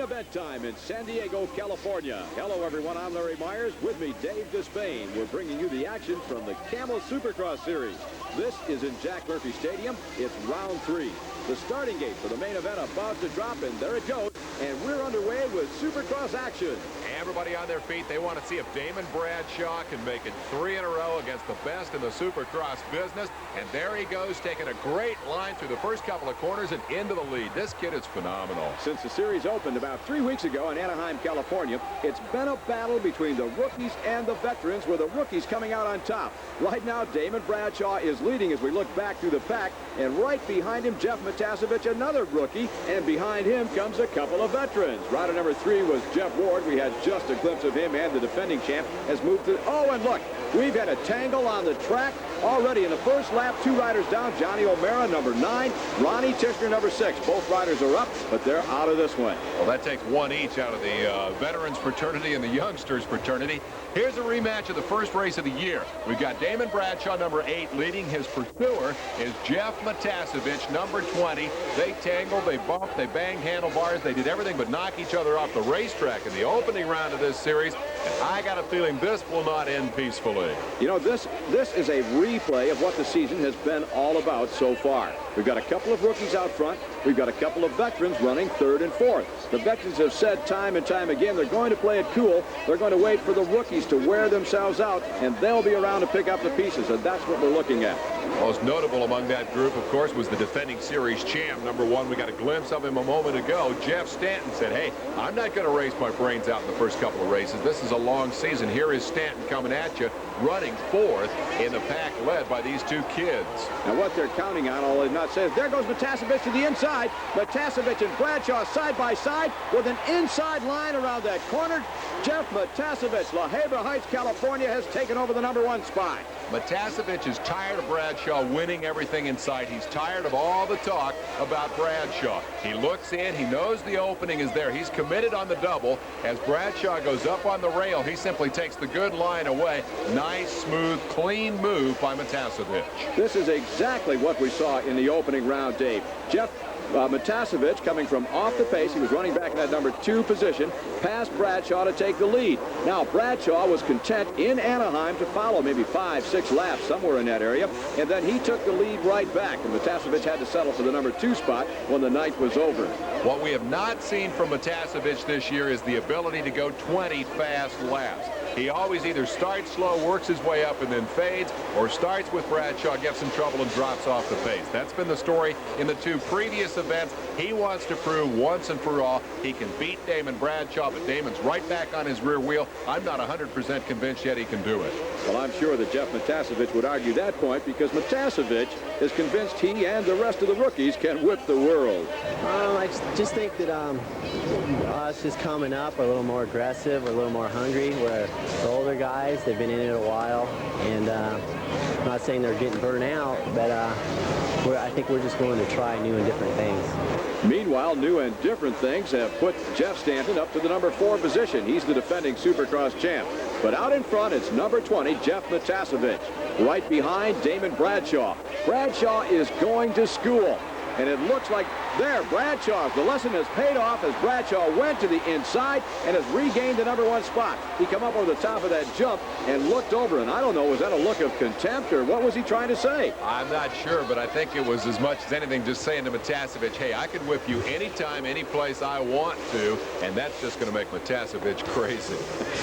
event time in San Diego, California. Hello, everyone. I'm Larry Myers. With me, Dave Despain. We're bringing you the action from the Camel Supercross Series. This is in Jack Murphy Stadium. It's round 3. The starting gate for the main event about to drop, and there it goes. And we're underway with Supercross action. Everybody on their feet. They want to see if Damon Bradshaw can make it 3 in a row against the best in the Supercross business. And there he goes, taking a great line through the first couple of corners and into the lead. This kid is phenomenal. Since the series opened about 3 weeks ago in Anaheim, California, it's been a battle between the rookies and the veterans, with the rookies coming out on top. Right now, Damon Bradshaw is leading as we look back through the pack, and right behind him, Jeff Matasevich, another rookie, and behind him comes a couple of veterans. Rider number 3 was Jeff Ward. We had just a glimpse of him, and the defending champ has moved to... Oh, and look, we've had a tangle on the track already in the first lap. 2 riders down. Johnny O'Mara, number 9. Ronnie Tishner, number 6. Both riders are up, but they're out of this one. Well, that takes one each out of the veterans fraternity and the youngsters fraternity. Here's a rematch of the first race of the year. We've got Damon Bradshaw, number 8, leading. His pursuer is Jeff Matasevich, number 20. They tangled, they bumped, they banged handlebars. They did everything but knock each other off the racetrack in the opening round of this series. And I got a feeling this will not end peacefully. You know, this is a replay of what the season has been all about so far. We've got a couple of rookies out front. We've got a couple of veterans running 3rd and 4th. The veterans have said time and time again they're going to play it cool. They're going to wait for the rookies to wear themselves out, and they'll be around to pick up the pieces, and that's what we're looking at. Most notable among that group, of course, was the defending series champ, number 1. We got a glimpse of him a moment ago. Jeff Stanton said, hey, I'm not going to race my brains out in the first couple of races. This is a long season. Here is Stanton coming at you, running 4th in the pack, led by these 2 kids. Now, what they're counting on, all they've not said, there goes Matasevich to the inside. Matasevich and Bradshaw side by side with an inside line around that corner. Jeff Matasevich, La Habra Heights, California, has taken over the number 1 spot. Matasevich is tired of Bradshaw winning everything in sight. He's tired of all the talk about Bradshaw. He looks in. He knows the opening is there. He's committed on the double. As Bradshaw goes up on the rail, he simply takes the good line away. Nice, smooth, clean move by Matasevich. This is exactly what we saw in the opening round, Dave. Jeff Matasevich coming from off the pace. He was running back in that number 2 position, past Bradshaw to take the lead. Now, Bradshaw was content in Anaheim to follow maybe 5-6 laps, somewhere in that area, and then he took the lead right back, and Matasevich had to settle for the number 2 spot when the night was over. What we have not seen from Matasevich this year is the ability to go 20 fast laps. He always either starts slow, works his way up, and then fades, or starts with Bradshaw, gets in trouble, and drops off the pace. That's been the story in the 2 previous events. He wants to prove once and for all he can beat Damon Bradshaw, but Damon's right back on his rear wheel. I'm not 100% convinced yet he can do it. Well, I'm sure that Jeff Matasevich would argue that point, because Matasevich is convinced he and the rest of the rookies can whip the world. I just think that us just coming up, we're a little more aggressive, we're a little more hungry. Where the older guys, they've been in it a while, and I'm not saying they're getting burnt out, but I think we're just going to try new and different things. Meanwhile, new and different things have put Jeff Stanton up to the number 4 position. He's the defending Supercross champ. But out in front, it's number 20, Jeff Matasevich. Right behind, Damon Bradshaw. Bradshaw is going to school. And it looks like there, Bradshaw, the lesson has paid off as Bradshaw went to the inside and has regained the number 1 spot. He come up over the top of that jump and looked over, and I don't know, was that a look of contempt, or what was he trying to say? I'm not sure, but I think it was as much as anything just saying to Matasevich, hey, I can whip you anytime, any place I want to, and that's just going to make Matasevich crazy.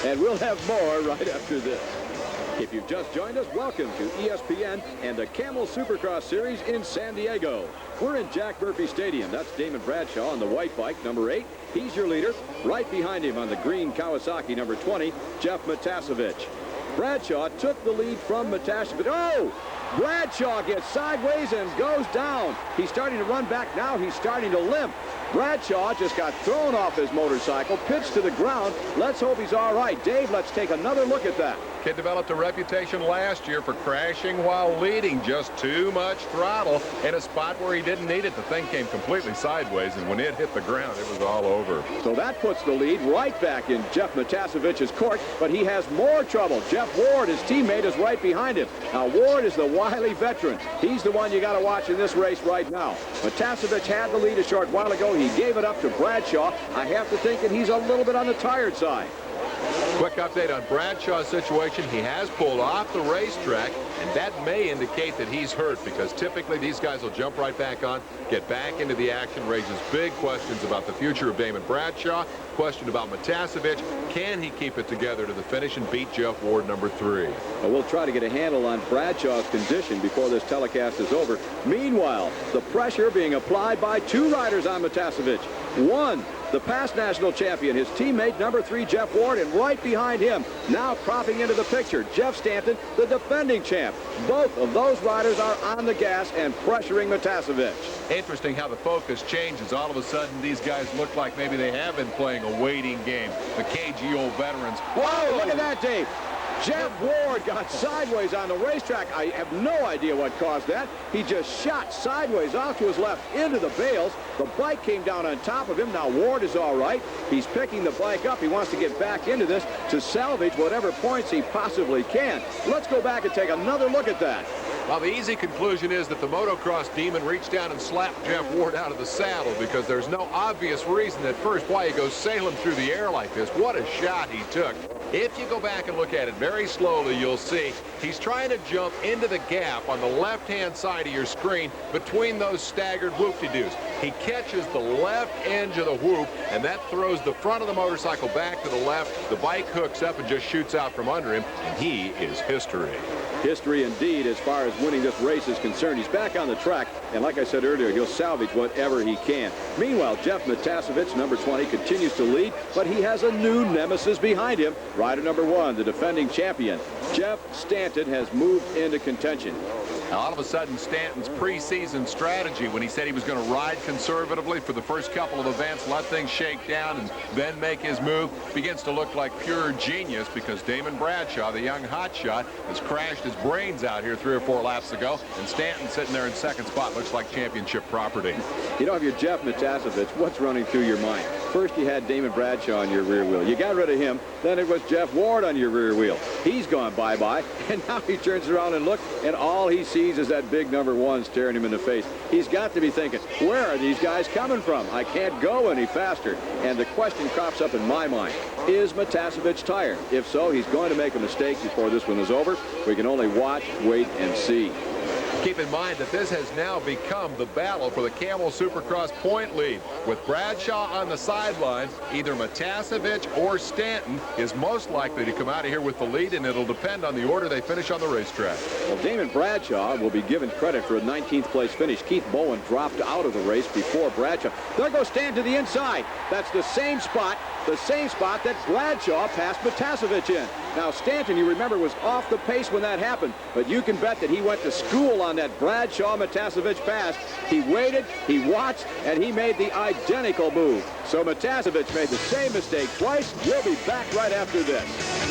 And we'll have more right after this. If you've just joined us, welcome to ESPN and the Camel Supercross Series in San Diego. We're in Jack Murphy Stadium. That's Damon Bradshaw on the white bike, number 8. He's your leader. Right behind him on the green Kawasaki, number 20, Jeff Matasevich. Bradshaw took the lead from Matasevich. Oh! Bradshaw gets sideways and goes down. He's starting to run back now. He's starting to limp. Bradshaw just got thrown off his motorcycle, pitched to the ground. Let's hope he's all right. Dave, let's take another look at that. Kid developed a reputation last year for crashing while leading. Just too much throttle in a spot where he didn't need it. The thing came completely sideways, and when it hit the ground, it was all over. So that puts the lead right back in Jeff Matasevich's court, but he has more trouble. Jeff Ward, his teammate, is right behind him. Now, Ward is the wily veteran. He's the one you got to watch in this race right now. Matasevich had the lead a short while ago. He He gave it up to Bradshaw. I have to think that he's a little bit on the tired side. Quick update on Bradshaw's situation. He has pulled off the racetrack, and that may indicate that he's hurt, because typically these guys will jump right back on, get back into the action. Raises big questions about the future of Damon Bradshaw. Question about Matasevic. Can he keep it together to the finish and beat Jeff Ward, number 3? Well, we'll try to get a handle on Bradshaw's condition before this telecast is over. Meanwhile, the pressure being applied by 2 riders on Matasevic. One, the past national champion, his teammate, number 3, Jeff Ward, and right behind him, now cropping into the picture, Jeff Stanton, the defending champ. Both of those riders are on the gas and pressuring Matasevic. Interesting how the focus changes. All of a sudden, these guys look like maybe they have been playing a waiting game. The cagey old veterans. Whoa, look at that, Dave. Jeff Ward got sideways on the racetrack. I have no idea what caused that. He just shot sideways off to his left into the bales. The bike came down on top of him. Now Ward is all right. He's picking the bike up. He wants to get back into this to salvage whatever points he possibly can. Let's go back and take another look at that. Well, the easy conclusion is that the motocross demon reached down and slapped Jeff Ward out of the saddle, because there's no obvious reason at first why he goes sailing through the air like this. What a shot he took. If you go back and look at it very slowly, you'll see he's trying to jump into the gap on the left-hand side of your screen between those staggered whoop-de-doos. He catches the left edge of the whoop, and that throws the front of the motorcycle back to the left. The bike hooks up and just shoots out from under him, and he is history. History indeed as far as winning this race is concerned. He's back on the track, and like I said earlier, he'll salvage whatever he can. Meanwhile, Jeff Matasevic, number 20, continues to lead, but he has a new nemesis behind him. Rider number 1, the defending champion, Jeff Stanton, has moved into contention. Now, all of a sudden, Stanton's preseason strategy, when he said he was going to ride conservatively for the first couple of events, let things shake down, and then make his move, begins to look like pure genius, because Damon Bradshaw, the young hotshot, has crashed his brains out here 3 or 4 laps ago, and Stanton sitting there in second spot looks like championship property. You know, if you're Jeff Matasevic, what's running through your mind? First, you had Damon Bradshaw on your rear wheel. You got rid of him. Then it was Jeff Ward on your rear wheel. He's gone bye-bye, and now he turns around and looks, and all he sees is that big number 1 staring him in the face. He's got to be thinking, where are these guys coming from? I can't go any faster. And the question crops up in my mind, is Matasevic tired? If so, he's going to make a mistake before this one is over. We can only watch, wait, and see. Keep in mind that this has now become the battle for the Camel Supercross point lead. With Bradshaw on the sideline, either Matasevic or Stanton is most likely to come out of here with the lead, and it'll depend on the order they finish on the racetrack. Well, Damon Bradshaw will be given credit for a 19th place finish. Keith Bowen dropped out of the race before Bradshaw. There goes Stanton to the inside. That's the same spot that Bradshaw passed Matasevic in. Now, Stanton, you remember, was off the pace when that happened, but you can bet that he went to school on that Bradshaw-Matasevic pass. He waited, he watched, and he made the identical move. So Matasevic made the same mistake twice. We'll be back right after this.